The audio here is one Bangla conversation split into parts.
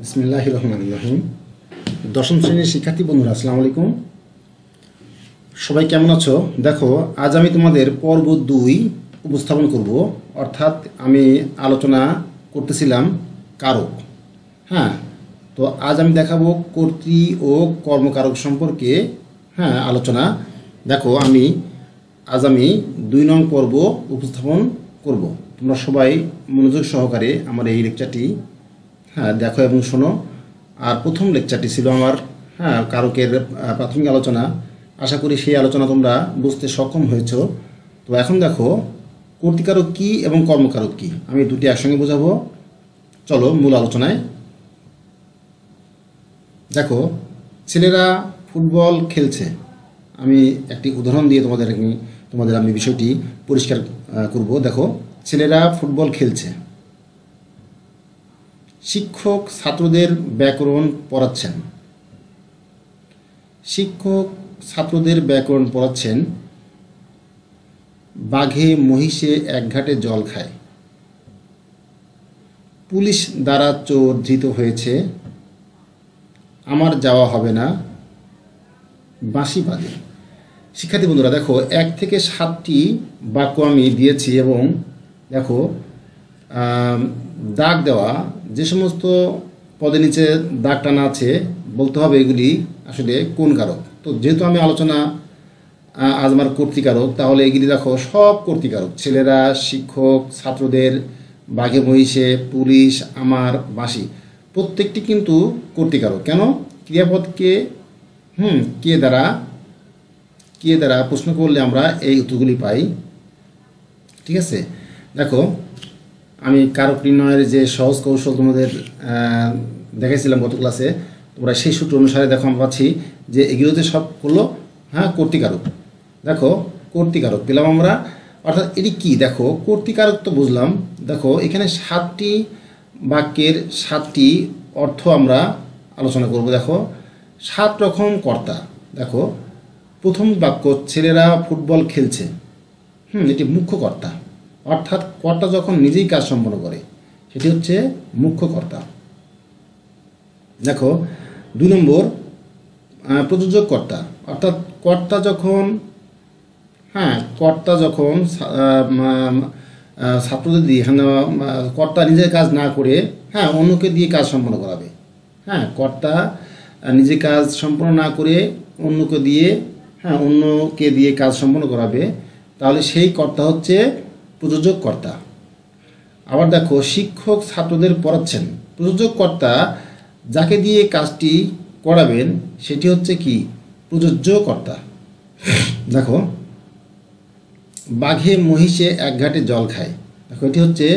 বিসমিল্লাহির রহমানির রহিম। দশম শ্রেণীর শিক্ষার্থী বন্ধুরা, আসসালামু আলাইকুম। সবাই কেমন আছো? দেখো, আজ আমি তোমাদের পর্ব 2 উপস্থাপন করব। অর্থাৎ আমি আলোচনা করতেছিলাম কারক। হ্যাঁ, তো আজ আমি দেখাবো কর্তৃ ও কর্মকারক সম্পর্কে আলোচনা। দেখো, আজ আমি 2 নং পর্ব উপস্থাপন করব। তোমরা সবাই মনোযোগ সহকারে আমার এই লেকচারটি দেখো এবং শোনো। আর প্রথম লেকচারটি ছিল আমার কারকের প্রাথমিক আলোচনা। আশা করি সেই আলোচনা তোমরা বুঝতে সক্ষম হয়েছ। তো এখন দেখো কর্তৃকারক কী এবং কর্মকারক কী, আমি দুটি একসঙ্গে বোঝাবো। চলো মূল আলোচনায়। দেখো, ছেলেরা ফুটবল খেলছে। আমি একটি উদাহরণ দিয়ে তোমাদের আমি বিষয়টি পরিষ্কার করব। দেখো, ছেলেরা ফুটবল খেলছে। শিক্ষক ছাত্রদের ব্যাকরণ পড়াচ্ছেন। শিক্ষক ছাত্রদের ব্যাকরণ পড়াচ্ছেন। বাঘে মহিষে এক ঘাটে জল খায়। পুলিশ দ্বারা চোর ধৃত হয়েছে। আমার যাওয়া হবে না। বাঁশি বাজে। শিক্ষার্থী বন্ধুরা, দেখো 1 থেকে 7টি বাক্য আমি দিয়েছি এবং দেখো দাগ দেওয়া যে সমস্ত পদের নিচে দাগ টানা আছে বলতে হবে এগুলি আসলে কোন কারক। তো যেহেতু আমি আলোচনা আজ আমার কর্তৃকারক, তাহলে এগুলি দেখো সব কর্তৃকারক। ছেলেরা, শিক্ষক, ছাত্রদের, বাঘে মহিষে, পুলিশ, আমার, বাঁশি, প্রত্যেকটি কিন্তু কর্তৃকারক। কেন? ক্রিয়াপদকে কে দ্বারা প্রশ্ন করলে আমরা এই উত্তরগুলি পাই। ঠিক আছে, দেখো আমি কারক নির্ণয়ের যে সহজ কৌশল তোমাদের দেখাইছিলাম গত ক্লাসে, তোমরা সেই সূত্র অনুসারে দেখো আমরা পাচ্ছি যে এগুলোতে সব হলো কর্তৃকারক। দেখো কর্তৃকারক পেলাম আমরা। অর্থাৎ এটি কি? দেখো কর্তৃকারক তো বুঝলাম। দেখো এখানে 7টি বাক্যের 7টি অর্থ আমরা আলোচনা করব। দেখো 7 রকম কর্তা। দেখো প্রথম বাক্য, ছেলেরা ফুটবল খেলছে। এটি মুখ্য কর্তা। অর্থাৎ কর্তা যখন নিজেই কাজ সম্পন্ন করে সেটি হচ্ছে মুখ্য কর্তা। দেখো 2 নম্বর, প্রযোজক কর্তা। অর্থাৎ কর্তা যখন ছাত্রদের দিয়ে কর্তা নিজের কাজ না করে অন্যকে দিয়ে কাজ সম্পন্ন করাবে। কর্তা নিজে কাজ সম্পন্ন না করে অন্যকে দিয়ে কাজ সম্পন্ন করাবে, তাহলে সেই কর্তা হচ্ছে প্রযোজক কর্তা। আবার দেখো, শিক্ষক ছাত্রদের পড়াচ্ছেন। প্রযোজক কর্তা যাকে দিয়ে কাজটি করাবেন সেটি হচ্ছে কি? প্রযোজ্য কর্তা। দেখো, বাঘে মহিষে এক ঘাটে জল খায়। দেখো এটি হচ্ছে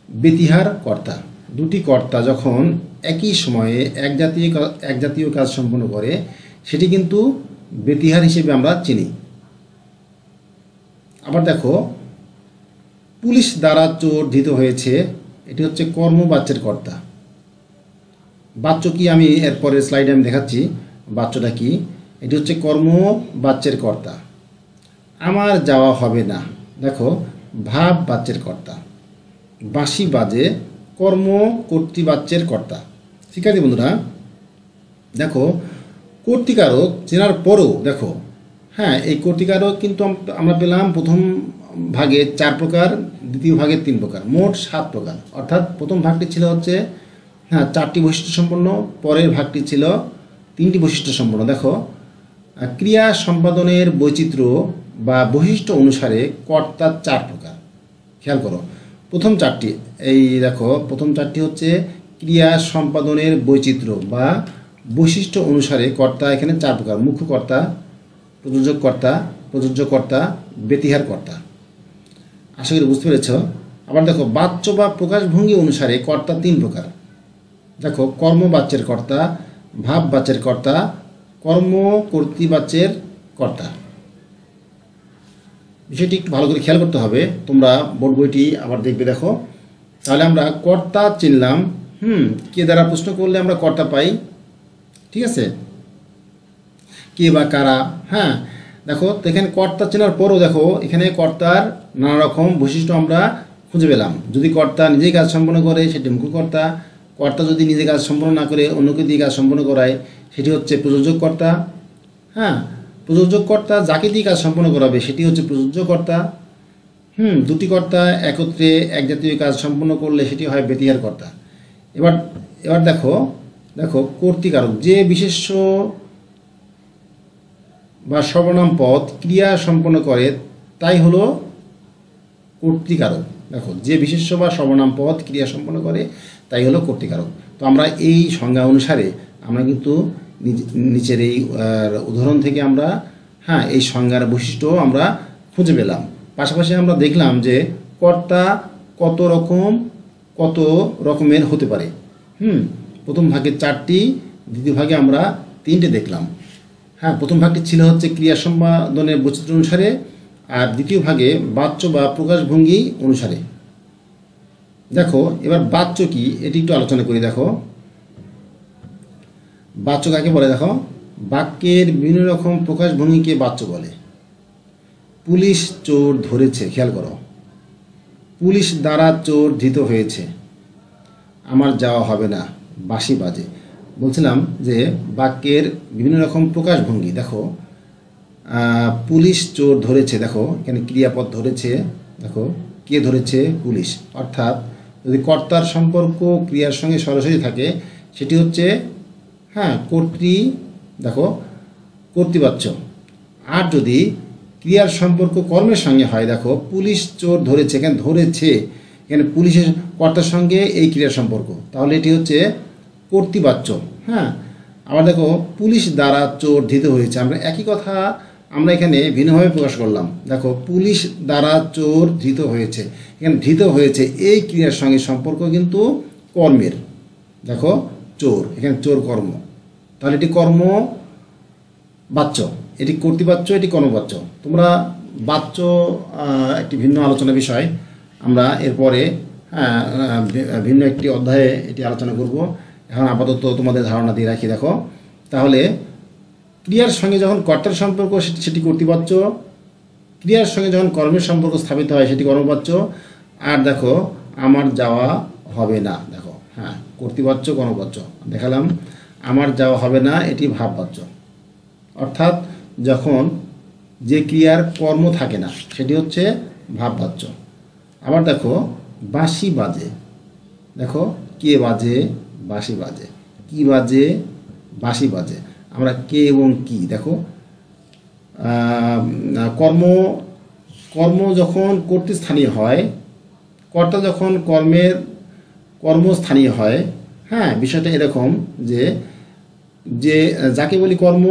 ব্যতিহার কর্তা। দুটি কর্তা যখন একই সময়ে এক জাতীয় কাজ সম্পন্ন করে সেটি কিন্তু ব্যতিহার হিসেবে আমরা চিনি। আবার দেখো, পুলিশ দ্বারা চোর ধৃত হয়েছে। এটি হচ্ছে কর্মবাচ্যের কর্তা। বাচ্য কি আমি এরপরের স্লাইডে আমি দেখাচ্ছি বাচ্যটা কি। এটি হচ্ছে কর্মবাচ্যের কর্তা। আমার যাওয়া হবে না। দেখো ভাব বাচ্যের কর্তা। বাঁশি বাজে কর্তৃবাচ্যের কর্তা। শিক্ষার্থী বন্ধুরা, দেখো কর্তৃকারক চেনার পরও দেখো এই কর্তৃকারক কিন্তু আমরা পেলাম প্রথম ভাগে 4 প্রকার, দ্বিতীয় ভাগে 3 প্রকার, মোট 7 প্রকার। অর্থাৎ প্রথম ভাগটি ছিল হচ্ছে 4টি বৈশিষ্ট্য সম্পন্ন, পরের ভাগটি ছিল 3টি বৈশিষ্ট্য সম্পন্ন। দেখো ক্রিয়া সম্পাদনের বৈচিত্র্য বা বৈশিষ্ট্য অনুসারে কর্তা 4 প্রকার। খেয়াল করো, প্রথম 4টি প্রথম 4টি হচ্ছে ক্রিয়া সম্পাদনের বৈচিত্র্য বা বৈশিষ্ট্য অনুসারে কর্তা এখানে 4 প্রকার: মুখ্য কর্তা, প্রযোজ্য কর্তা, ব্যতিহার কর্তা। আশা করি বুঝতে পেরেছ। আবার দেখো, বাচ্য বা প্রকাশভঙ্গি অনুসারে কর্তা 3 প্রকার। দেখো কর্মবাচ্যের কর্তা, ভাব বাচ্যের কর্তা, কর্তৃবাচ্যের কর্তা। বিষয়টি একটু ভালো করে খেয়াল করতে হবে। তোমরা বোর্ড বইটি আবার দেখবে। দেখো তাহলে আমরা কর্তা চিনলাম। কে দ্বারা প্রশ্ন করলে আমরা কর্তা পাই। ঠিক আছে, কে বা কারা। দেখো তো এখানে কর্তা চেনার পরও দেখো এখানে কর্তার নানা রকম বৈশিষ্ট্য আমরা খুঁজে পেলাম। যদি কর্তা নিজেই কাজ সম্পন্ন করে সেটি মুখ্য কর্তা, কর্তা যদি নিজে কাজ সম্পন্ন না করে অন্যকে দিয়ে কাজ সম্পন্ন করায় সেটি হচ্ছে প্রযোজক কর্তা। হ্যাঁ, প্রযোজক কর্তা যাকে দিয়ে কাজ সম্পন্ন করাবে সেটি হচ্ছে প্রযোজ্য কর্তা। দুটি কর্তা একত্রে এক জাতীয় কাজ সম্পন্ন করলে সেটি হয় ব্যতিহার কর্তা। এবার এবার দেখো দেখো কর্তৃকারক, যে বিশেষ্য বা সর্বনাম পদ ক্রিয়া সম্পন্ন করে তাই হলো কর্তৃকারক। দেখো, যে বিশেষ্য বা সর্বনাম পদ ক্রিয়া সম্পন্ন করে তাই হলো কর্তৃকারক। তো আমরা এই সংজ্ঞা অনুসারে আমরা কিন্তু নিচের এই উদাহরণ থেকে আমরা এই সংজ্ঞার বৈশিষ্ট্য আমরা খুঁজে পেলাম। পাশাপাশি আমরা দেখলাম যে কর্তা কত রকমের হতে পারে। প্রথম ভাগে 4টি, দ্বিতীয় ভাগে আমরা 3টে দেখলাম। প্রথম ভাগটি ছিল হচ্ছে ক্রিয়া সম্পাদনের বৈচিত্র্য অনুসারে, আর দ্বিতীয় ভাগে বাচ্য বা প্রকাশভঙ্গি অনুসারে। দেখো এবার বাচ্য কি এটি একটু আলোচনা করি। দেখো বাচ্য কাকে বলে? দেখো, বাক্যের বিভিন্ন রকম প্রকাশভঙ্গিকে বাচ্য বলে। পুলিশ চোর ধরেছে, খেয়াল করো, পুলিশ দ্বারা চোর ধৃত হয়েছে, আমার যাওয়া হবে না, বাঁশি বাজে। বলছিলাম যে বাক্যের বিভিন্ন রকম প্রকাশভঙ্গি। দেখো, পুলিশ চোর ধরেছে, দেখো এখানে ক্রিয়াপদ ধরেছে, দেখো কে ধরেছে? পুলিশ। অর্থাৎ যদি কর্তার সম্পর্ক ক্রিয়ার সঙ্গে সরাসরি থাকে সেটি হচ্ছে দেখো কর্তৃবাচ্য। আর যদি ক্রিয়ার সম্পর্ক কর্মের সঙ্গে হয়, দেখো পুলিশ চোর ধরেছে, এখানে ধরেছে, এখানে পুলিশের কর্তার সঙ্গে এই ক্রিয়ার সম্পর্ক, তাহলে এটি হচ্ছে কর্তৃবাচ্য। আবার দেখো পুলিশ দ্বারা চোর ধৃত হয়েছে, আমরা একই কথা আমরা এখানে ভিন্নভাবে প্রকাশ করলাম। দেখো পুলিশ দ্বারা চোর ধৃত হয়েছে, এখানে ধৃত হয়েছে এই ক্রিয়ার সঙ্গে সম্পর্ক কিন্তু কর্মের। দেখো চোর, এখানে চোর কর্ম, তাহলে এটি কর্ম বাচ্য, এটি কর্তৃবাচ্য, এটি কর্মবাচ্য। তোমরা বাচ্য একটি ভিন্ন আলোচনা বিষয়, আমরা এরপরে ভিন্ন একটি অধ্যায়ে এটি আলোচনা করব। এখন আপাতত তোমাদের ধারণা দিয়ে রাখি। দেখো তাহলে ক্রিয়ার সঙ্গে যখন কর্তার সম্পর্ক সেটি কর্তৃবাচ্য, ক্রিয়ার সঙ্গে যখন কর্মের সম্পর্ক স্থাপিত হয় সেটি কর্মবাচ্য। আর দেখো আমার যাওয়া হবে না, দেখো কর্তৃবাচ্য কর্মবাচ্য দেখালাম। আমার যাওয়া হবে না এটি ভাববাচ্য, অর্থাৎ যখন যে ক্রিয়ার কর্ম থাকে না সেটি হচ্ছে ভাববাচ্য। আবার দেখো বাঁশি বাজে, দেখো কে বাজে? বাঁশি বাজে। কি বাজে? বাঁশি বাজে। আমরা কে এবং কি, দেখো কর্ম যখন কর্তৃস্থানীয় হয়, কর্তা যখন কর্মস্থানীয় হয়, বিষয়টা এরকম যে যাকে বলি কর্ম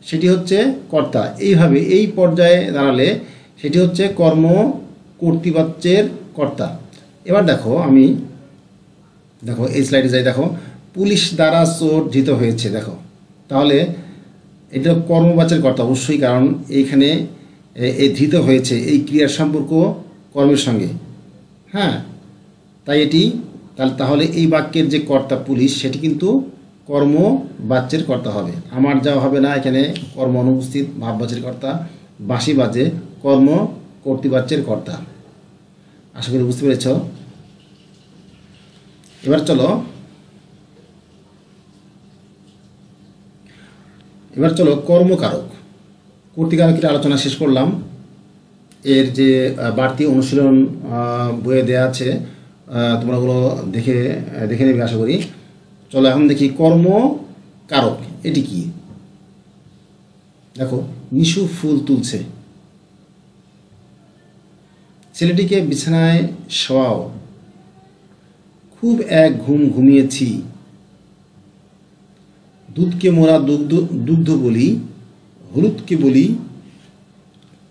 সেটি হচ্ছে কর্তা। এইভাবে এই পর্যায়ে দাঁড়ালে সেটি হচ্ছে কর্ম কর্তৃবাচ্যের কর্তা। এবার দেখো দেখো এই স্লাইডে যাই। দেখো পুলিশ দ্বারা চোর ধৃত হয়েছে, দেখো তাহলে এটা কর্মবাচ্যের কর্তা অবশ্যই, কারণ এইখানে এই ধৃত হয়েছে এই ক্রিয়ার সম্পর্ক কর্মের সঙ্গে। তাই এটি তাহলে এই বাক্যের যে কর্তা পুলিশ সেটি কিন্তু কর্মবাচ্যের কর্তা হবে। আমার যাওয়া হবে না, এখানে কর্ম অনুপস্থিত, ভাববাচ্যের কর্তা। বাঁশি বাজে কর্ম কর্তৃবাচ্যের কর্তা। আশা করি বুঝতে পেরেছ। এবার চলো কর্মকারক। কর্তৃকারকের আলোচনা শেষ করলাম। এর যে বাড়তি অনুশীলন বইয়ে দেওয়া আছে তোমরা ওগুলো দেখে নেবে আশা করি। চলো এখন দেখি কর্মকারক এটি কি। দেখো নিশু ফুল তুলছে, ছেলেটিকে বিছানায় শোয়াও, খুব এক ঘুম ঘুমিয়েছি, দুধকে মোরা দুগ্ধ বলি, হলুদকে বলি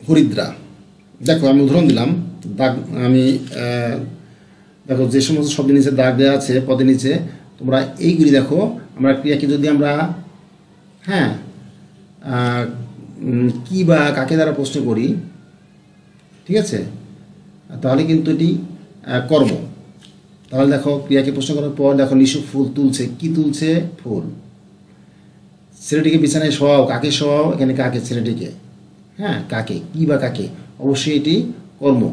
হরিদ্রা। দেখো আমি উদাহরণ দিলাম, দাগ আমি দেখো যে সমস্ত শব্দের নিচে দাগ দেওয়া আছে পদের নিচে, তোমরা এইগুলি দেখো। আমরা ক্রিয়াকে যদি আমরা কি বা কাকে দ্বারা প্রশ্ন করি, ঠিক আছে, তাহলে কিন্তু এটি কর্ম। তাহলে দেখো ক্রিয়াকে প্রশ্ন করার পর দেখো নিশু ফুল তুলছে, কি তুলছে? ফুল। ছেলেটিকে বিছানায় শোয়াও, কাকে শোয়াও? এখানে কাকে? ছেলেটিকে। কাকে? কি বা কাকে? অবশ্যই এটি কর্ম।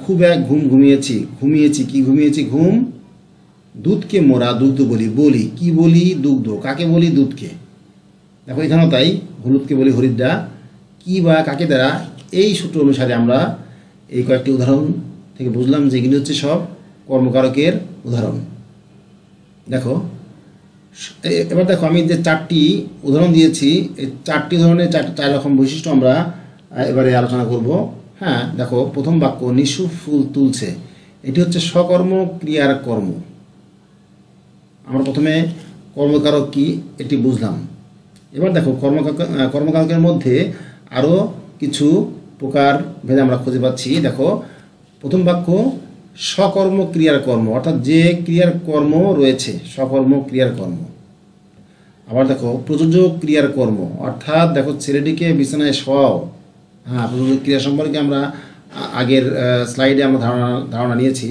খুব এক ঘুম ঘুমিয়েছি, কি ঘুমিয়েছি? ঘুম দুধকে মোরা দুগ্ধ বলি, বলি কি বলি? দুগ্ধ। কাকে বলি? দুধকে। দেখো এখানেও তাই, হলুদকে বলি হরিদ্রা, কি বা কাকে দ্বারা, এই সূত্র অনুসারে আমরা এই কয়েকটি উদাহরণ থেকে বুঝলাম যে এগুলি হচ্ছে সব কর্মকারকের উদাহরণ। দেখো এবার দেখো আমি যে 4টি উদাহরণ দিয়েছি, এই 4টি ধরনের 4 রকম বৈশিষ্ট্য আমরা এবারে আলোচনা করব। হ্যাঁ দেখো, প্রথম বাক্য নিশু ফুল তুলছে, এটি হচ্ছে সকর্ম ক্রিয়ার কর্ম। আমরা প্রথমে কর্মকারক কি এটি বুঝলাম। এবার দেখো কর্মকারকের মধ্যে আরও কিছু প্রকার ভেদে আমরা খুঁজে পাচ্ছি। দেখো প্রথম বাক্য সকর্ম ক্রিয়ার কর্ম, অর্থাৎ যে ক্রিয়ার কর্ম রয়েছে সকর্ম ক্রিয়ার কর্ম। আবার দেখো প্রযোজক ক্রিয়ার কর্ম, অর্থাৎ দেখো ছেলেটিকে বিছানায় শোয়াও। হ্যাঁ, প্রযোজক ক্রিয়া সম্পর্কে আমরা আগের স্লাইডে আমরা ধারণা নিয়েছি।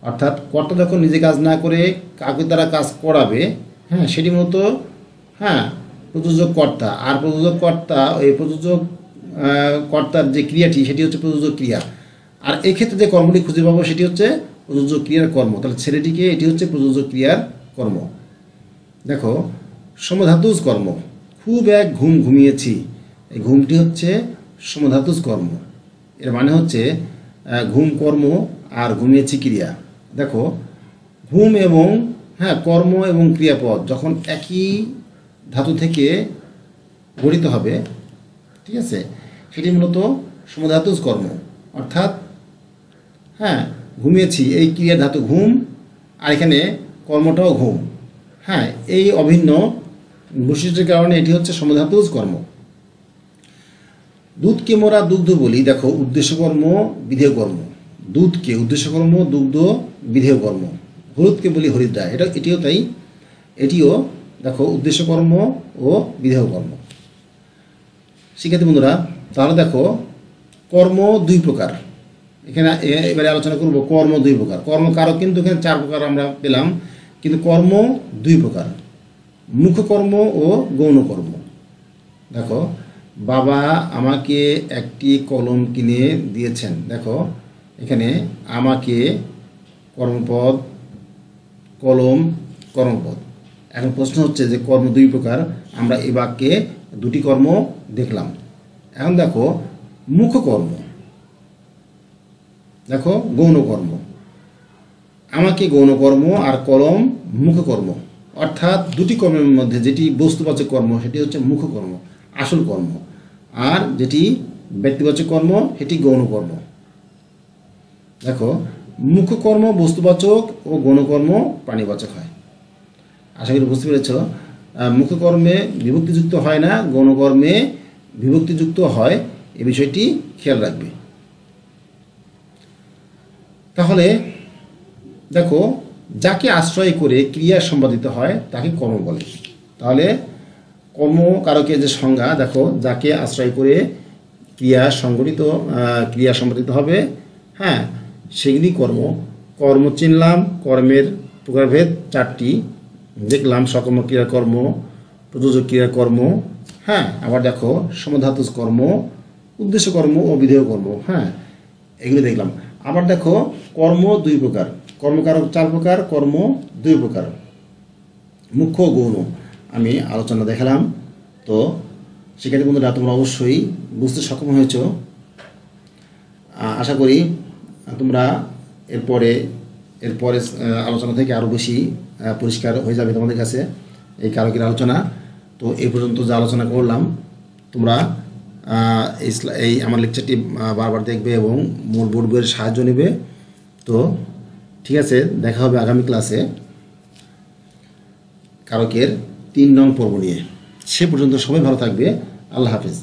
অর্থাৎ কর্তা যখন নিজে কাজ না করে কাউকে দ্বারা কাজ করাবে, হ্যাঁ সেটি মূলত প্রযোজক কর্তা। আর প্রযোজক কর্তা, এই প্রযোজক কর্তার যে ক্রিয়াটি সেটি হচ্ছে প্রযোজক ক্রিয়া। আর এক্ষেত্রে যে কর্মটি খুঁজে পাবো সেটি হচ্ছে প্রযোজক ক্রিয়ার কর্ম। তাহলে ছেলেটিকে এটি হচ্ছে প্রযোজক ক্রিয়ার কর্ম। দেখো সমধাতুজ কর্ম, খুব এক ঘুম ঘুমিয়েছি, এই ঘুমটি হচ্ছে সমধাতুজ কর্ম। এর মানে হচ্ছে ঘুম কর্ম আর ঘুমিয়েছি ক্রিয়া। দেখো ঘুম এবং কর্ম এবং ক্রিয়াপদ যখন একই ধাতু থেকে গঠিত হবে, ঠিক আছে, সেটি মূলত সমধাতুজ কর্ম। অর্থাৎ ঘুমিয়েছি, এই ক্রিয়া ধাতু ঘুম, আর এখানে কর্মটাও ঘুম। এই অভিন্ন বৈশিষ্ট্যের কারণে এটি হচ্ছে সমধাতুজ কর্ম। দুধকে মোরা দুগ্ধ বলি, দেখো উদ্দেশ্যকর্ম বিধেয় কর্ম। দুধকে উদ্দেশ্যকর্ম, দুগ্ধ বিধেয় কর্ম। হলুদকে বলি হরিদ্রা, এটিও তাই, এটিও দেখো উদ্দেশ্যকর্ম ও বিধেয় কর্ম। শিক্ষার্থী বন্ধুরা, তাহলে দেখো কর্ম 2 প্রকার। এবারে আলোচনা করব কর্ম 2 প্রকার। কর্মকারক কিন্তু এখানে 4 প্রকার আমরা পেলাম, কিন্তু কর্ম 2 প্রকার, মুখ্য কর্ম ও গৌণ কর্ম। দেখো বাবা আমাকে একটি কলম কিনে দিয়েছেন। দেখো এখানে আমাকে কর্মপদ, কলম কর্মপদ। এখন প্রশ্ন হচ্ছে যে কর্ম 2 প্রকার, আমরা এই বাক্যে 2টি কর্ম দেখলাম। এখন দেখো মুখ্য কর্ম, দেখো গৌণ কর্ম। আমাকে গৌণ কর্ম আর কলম মুখ্য কর্ম। অর্থাৎ 2টি কর্মের মধ্যে যেটি বস্তুবাচক কর্ম সেটি হচ্ছে মুখ্য কর্ম, আসল কর্ম, আর যেটি ব্যক্তিবাচক কর্ম সেটি গৌণ কর্ম। দেখো মুখ্য কর্ম বস্তুবাচক ও গৌণ কর্ম প্রাণীবাচক হয়। আশা করি বুঝতে পেরেছ। মুখ্য কর্মে বিভক্তিযুক্ত হয় না, গৌণ কর্মে বিভক্তিযুক্ত হয়, এই বিষয়টি খেয়াল রাখবে। তাহলে দেখো যাকে আশ্রয় করে ক্রিয়া সম্পাদিত হয় তাকে কর্ম বলে। তাহলে কর্মকারকের যে সংজ্ঞা, দেখো যাকে আশ্রয় করে ক্রিয়া সম্পাদিত হবে, সেগুলি কর্ম। কর্ম চিনলাম, কর্মের প্রকারভেদ 4টি দেখলাম, সকর্ম ক্রিয়ার কর্ম, প্রযোজক ক্রিয়ার কর্ম, আবার দেখো সমধাতুজ কর্ম, উদ্দেশ্য কর্ম ও বিধেয় কর্ম, এগুলি দেখলাম। আবার দেখো কর্ম 2 প্রকার, কর্মকারক 4 প্রকার, কর্ম 2 প্রকার, মুখ্য গৌণ আমি আলোচনা দেখালাম। তো শিক্ষার্থী বন্ধুরা, তোমরা অবশ্যই বুঝতে সক্ষম হয়েছ। আশা করি তোমরা এরপরে আলোচনা থেকে আরও বেশি পরিষ্কার হয়ে যাবে তোমাদের কাছে এই কারকের আলোচনা। তো এই পর্যন্ত যে আলোচনা করলাম, তোমরা এই আমার লেকচারটি বারবার দেখবে এবং মূল বোর্ড বইয়ের সাহায্য নেবে। তো ঠিক আছে, দেখা হবে আগামী ক্লাসে কারকের 3 নং পর্ব নিয়ে। সে পর্যন্ত সবাই ভালো থাকবে। আল্লাহ হাফেজ।